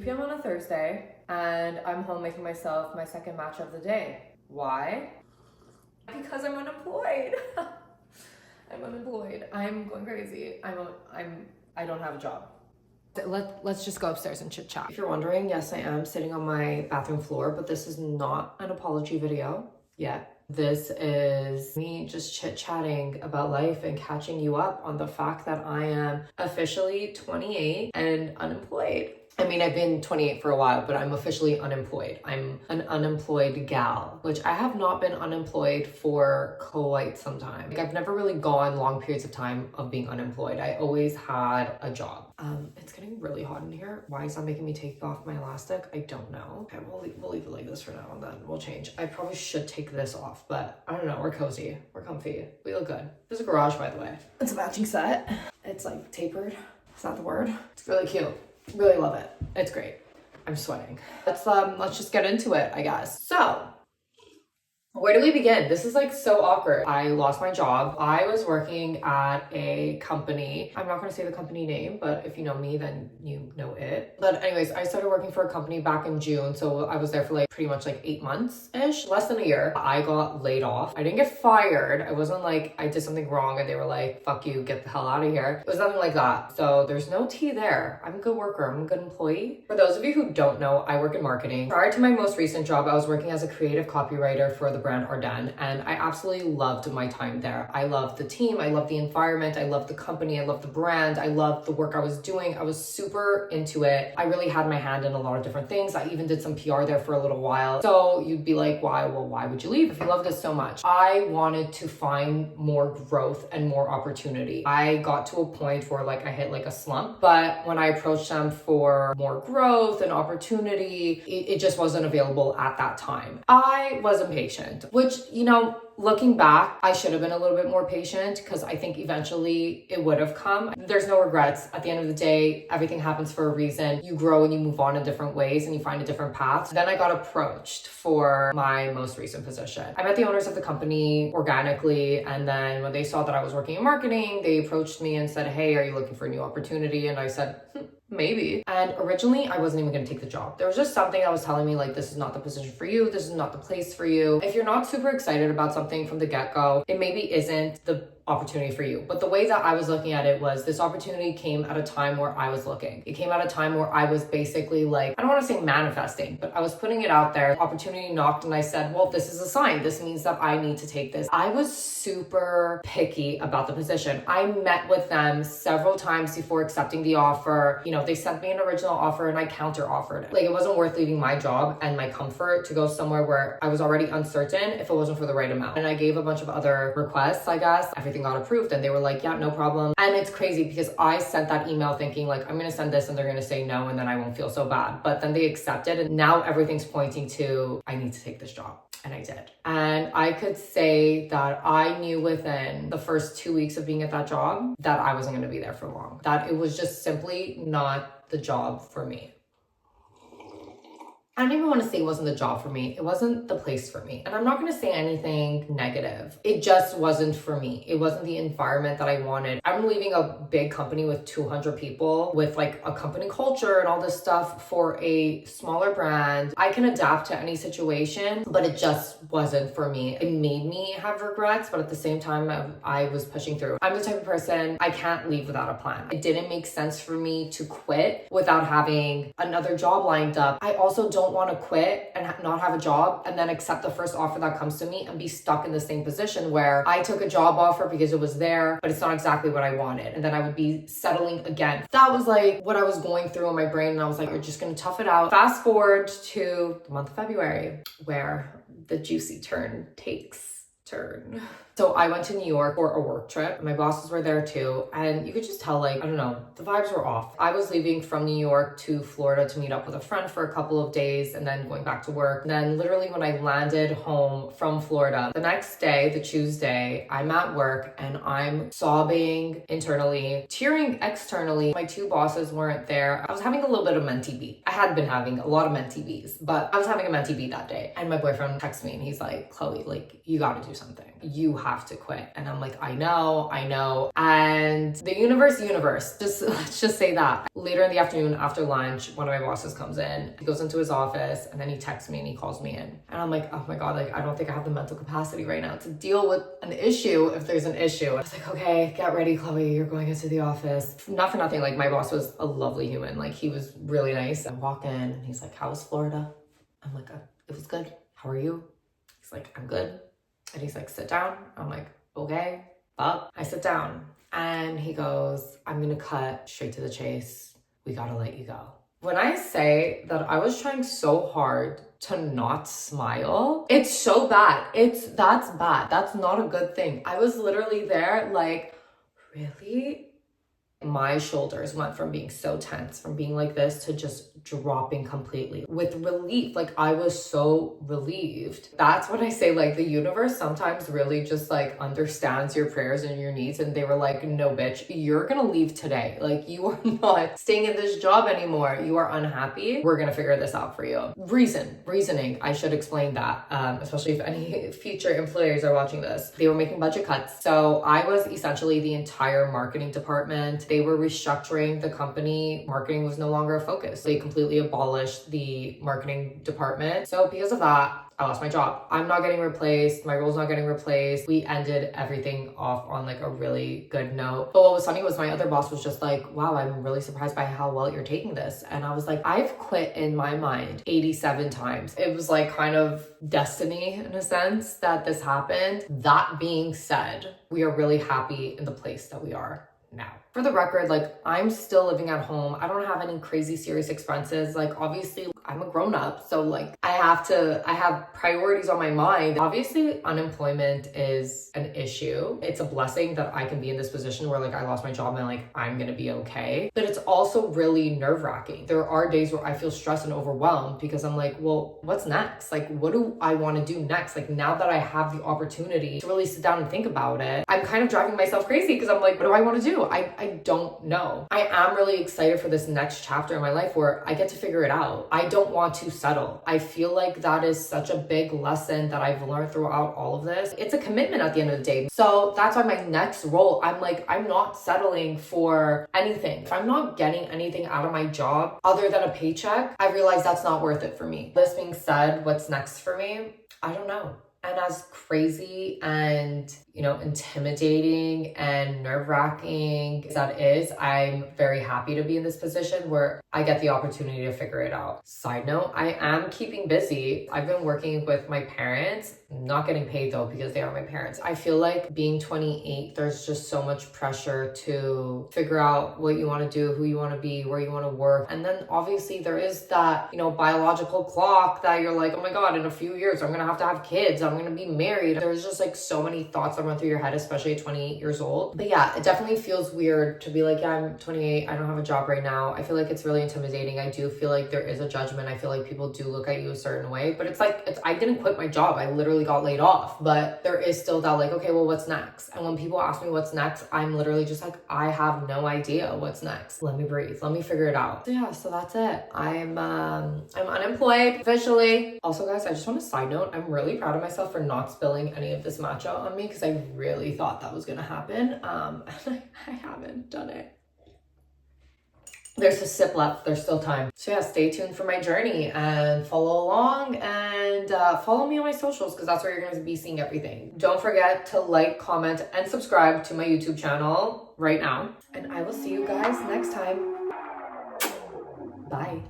p.m. on a Thursday, and I'm home making myself my second match of the day. Why? Because I'm unemployed. I'm unemployed. I'm going crazy. I don't have a job. Let's just go upstairs and chit chat. If you're wondering, yes, I am sitting on my bathroom floor, but this is not an apology video yet. This is me just chit-chatting about life and catching you up on the fact that I am officially 28 and unemployed. I mean, I've been 28 for a while, but I'm officially unemployed. I'm an unemployed gal, which I have not been unemployed for quite some time. Like, I've never really gone long periods of time of being unemployed. I always had a job. It's getting really hot in here. Why is that making me take off my elastic? I don't know. Okay, we'll leave it like this for now and then we'll change. I probably should take this off, but I don't know. We're cozy. We're comfy. We look good. There's a garage, by the way. It's a matching set. It's like tapered. Is that the word? It's really cute. Really love it. It's great. I'm sweating. Let's just get into it, I guess. So, where do we begin? This is like so awkward. I lost my job. I was working at a company. I'm not going to say the company name, but if you know me, then you know it. But anyways, I started working for a company back in June. So I was there for like pretty much like 8 months-ish, less than a year. I got laid off. I didn't get fired. I wasn't like I did something wrong and they were like, fuck you, get the hell out of here. It was nothing like that. So there's no tea there. I'm a good worker. I'm a good employee. For those of you who don't know, I work in marketing. Prior to my most recent job, I was working as a creative copywriter for the brand Ardennes, and I absolutely loved my time there. I loved the team, I loved the environment, I loved the company, I loved the brand, I loved the work I was doing. I was super into it. I really had my hand in a lot of different things. I even did some PR there for a little while. So you'd be like, why? Well, why would you leave if you love this so much? I wanted to find more growth and more opportunity. I got to a point where like I hit like a slump, but when I approached them for more growth and opportunity, it just wasn't available at that time. I was impatient, which, you know, looking back, I should have been a little bit more patient because I think eventually it would have come. There's no regrets. At the end of the day, everything happens for a reason. You grow and you move on in different ways and you find a different path. Then I got approached for my most recent position. I met the owners of the company organically, and then when they saw that I was working in marketing, they approached me and said, hey, are you looking for a new opportunity? And I said, maybe. And originally I wasn't even going to take the job. There was just something that was telling me like, this is not the position for you. This is not the place for you. If you're not super excited about something from the get-go, it maybe isn't the opportunity for you. But the way that I was looking at it was this opportunity came at a time where I was looking. It came at a time where I was basically like, I don't want to say manifesting, but I was putting it out there. Opportunity knocked and I said, well, this is a sign. This means that I need to take this. I was super picky about the position. I met with them several times before accepting the offer. You know, they sent me an original offer and I counter offered. Like, it wasn't worth leaving my job and my comfort to go somewhere where I was already uncertain if it wasn't for the right amount. And I gave a bunch of other requests, I guess. Everything got approved and they were like, yeah, no problem. And it's crazy because I sent that email thinking like, I'm going to send this and they're going to say no and then I won't feel so bad. But then they accepted and now everything's pointing to, I need to take this job. And I did. And I could say that I knew within the first 2 weeks of being at that job that I wasn't going to be there for long. That it was just simply not the job for me. I don't even want to say it wasn't the job for me. It wasn't the place for me. And I'm not going to say anything negative. It just wasn't for me. It wasn't the environment that I wanted. I'm leaving a big company with 200 people with like a company culture and all this stuff for a smaller brand. I can adapt to any situation, but it just wasn't for me. It made me have regrets, but at the same time, I was pushing through. I'm the type of person, I can't leave without a plan. It didn't make sense for me to quit without having another job lined up. I also don't want to quit and not have a job and then accept the first offer that comes to me and be stuck in the same position where I took a job offer because it was there, but it's not exactly what I wanted. And then I would be settling again. That was like what I was going through in my brain. And I was like, you're just going to tough it out. Fast forward to the month of February where the juicy turn takes turn. So I went to New York for a work trip. My bosses were there too. And you could just tell, like, I don't know, the vibes were off. I was leaving from New York to Florida to meet up with a friend for a couple of days and then going back to work. And then literally when I landed home from Florida, the next day, the Tuesday, I'm at work and I'm sobbing internally, tearing externally. My two bosses weren't there. I was having a little bit of mentee beat. I had been having a lot of mentee beats, but I was having a mentee beat that day. And my boyfriend texts me and he's like, Chloe, like, you gotta do something. something. You have to quit. And I'm like, I know. And the universe, let's just say that. Later in the afternoon after lunch, one of my bosses comes in, he goes into his office and then he texts me and he calls me in. And I'm like, oh my God, like, I don't think I have the mental capacity right now to deal with an issue if there's an issue. I was like, okay, get ready, Chloe, you're going into the office. Not for nothing, like my boss was a lovely human. Like he was really nice. I walk in and he's like, how was Florida? I'm like, it was good. How are you? He's like, I'm good. And he's like, sit down. I'm like, okay. But I sit down and he goes, I'm gonna cut straight to the chase. We gotta let you go. When I say that I was trying so hard to not smile, it's so bad. That's bad. That's not a good thing. I was literally there like, really? My shoulders went from being so tense, from being like this to just dropping completely with relief. Like I was so relieved. That's what I say, like the universe sometimes really just like understands your prayers and your needs. And they were like, no, bitch, you're gonna leave today. Like you are not staying in this job anymore. You are unhappy. We're gonna figure this out for you. Reasoning. I should explain that, especially if any future employers are watching this. They were making budget cuts. So I was essentially the entire marketing department. They were restructuring the company. Marketing was no longer a focus. They completely abolished the marketing department. So because of that, I lost my job. I'm not getting replaced. My role's not getting replaced. We ended everything off on like a really good note. But what was funny was my other boss was just like, wow, I'm really surprised by how well you're taking this. And I was like, I've quit in my mind 87 times. It was like kind of destiny in a sense that this happened. That being said, we are really happy in the place that we are now. For the record, like I'm still living at home. I don't have any crazy serious expenses. Like obviously I'm a grown up, so like I have priorities on my mind. Obviously unemployment is an issue. It's a blessing that I can be in this position where like I lost my job and like I'm gonna be okay. But it's also really nerve-wracking. There are days where I feel stressed and overwhelmed because I'm like, well, what's next? Like what do I want to do next? Like now that I have the opportunity to really sit down and think about it, I'm kind of driving myself crazy because I'm like, what do I want to do? I don't know. I am really excited for this next chapter in my life where I get to figure it out. I don't want to settle. I feel like that is such a big lesson that I've learned throughout all of this. It's a commitment at the end of the day. So that's why my next role, I'm like, I'm not settling for anything. If I'm not getting anything out of my job other than a paycheck, I realize that's not worth it for me. This being said, what's next for me? I don't know. And as crazy and, intimidating and nerve-wracking as that is, I'm very happy to be in this position where I get the opportunity to figure it out. Side note, I am keeping busy. I've been working with my parents, not getting paid though because they are my parents. I feel like being 28, there's just so much pressure to figure out what you want to do, who you want to be, where you want to work. And then obviously there is that, biological clock that you're like, oh my God, in a few years, I'm going to have kids. I'm going to be married. There's just like so many thoughts that run through your head, especially at 28 years old. But yeah, it definitely feels weird to be like, yeah, I'm 28. I don't have a job right now. I feel like it's really intimidating. I do feel like there is a judgment. I feel like people do look at you a certain way, but I didn't quit my job. I literally got laid off, but there is still that like, okay, well, what's next? And when people ask me what's next, I'm literally just like, I have no idea what's next. Let me breathe. Let me figure it out. So yeah, so that's it. I'm unemployed officially. Also guys, I just want to side note, I'm really proud of myself for not spilling any of this matcha on me because I really thought that was gonna happen. And I haven't done it. There's a sip left. There's still time. So yeah, stay tuned for my journey and follow along and follow me on my socials because that's where you're going to be seeing everything. Don't forget to like, comment, and subscribe to my YouTube channel right now. And I will see you guys next time. Bye.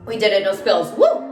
We did it. No spills. Woo!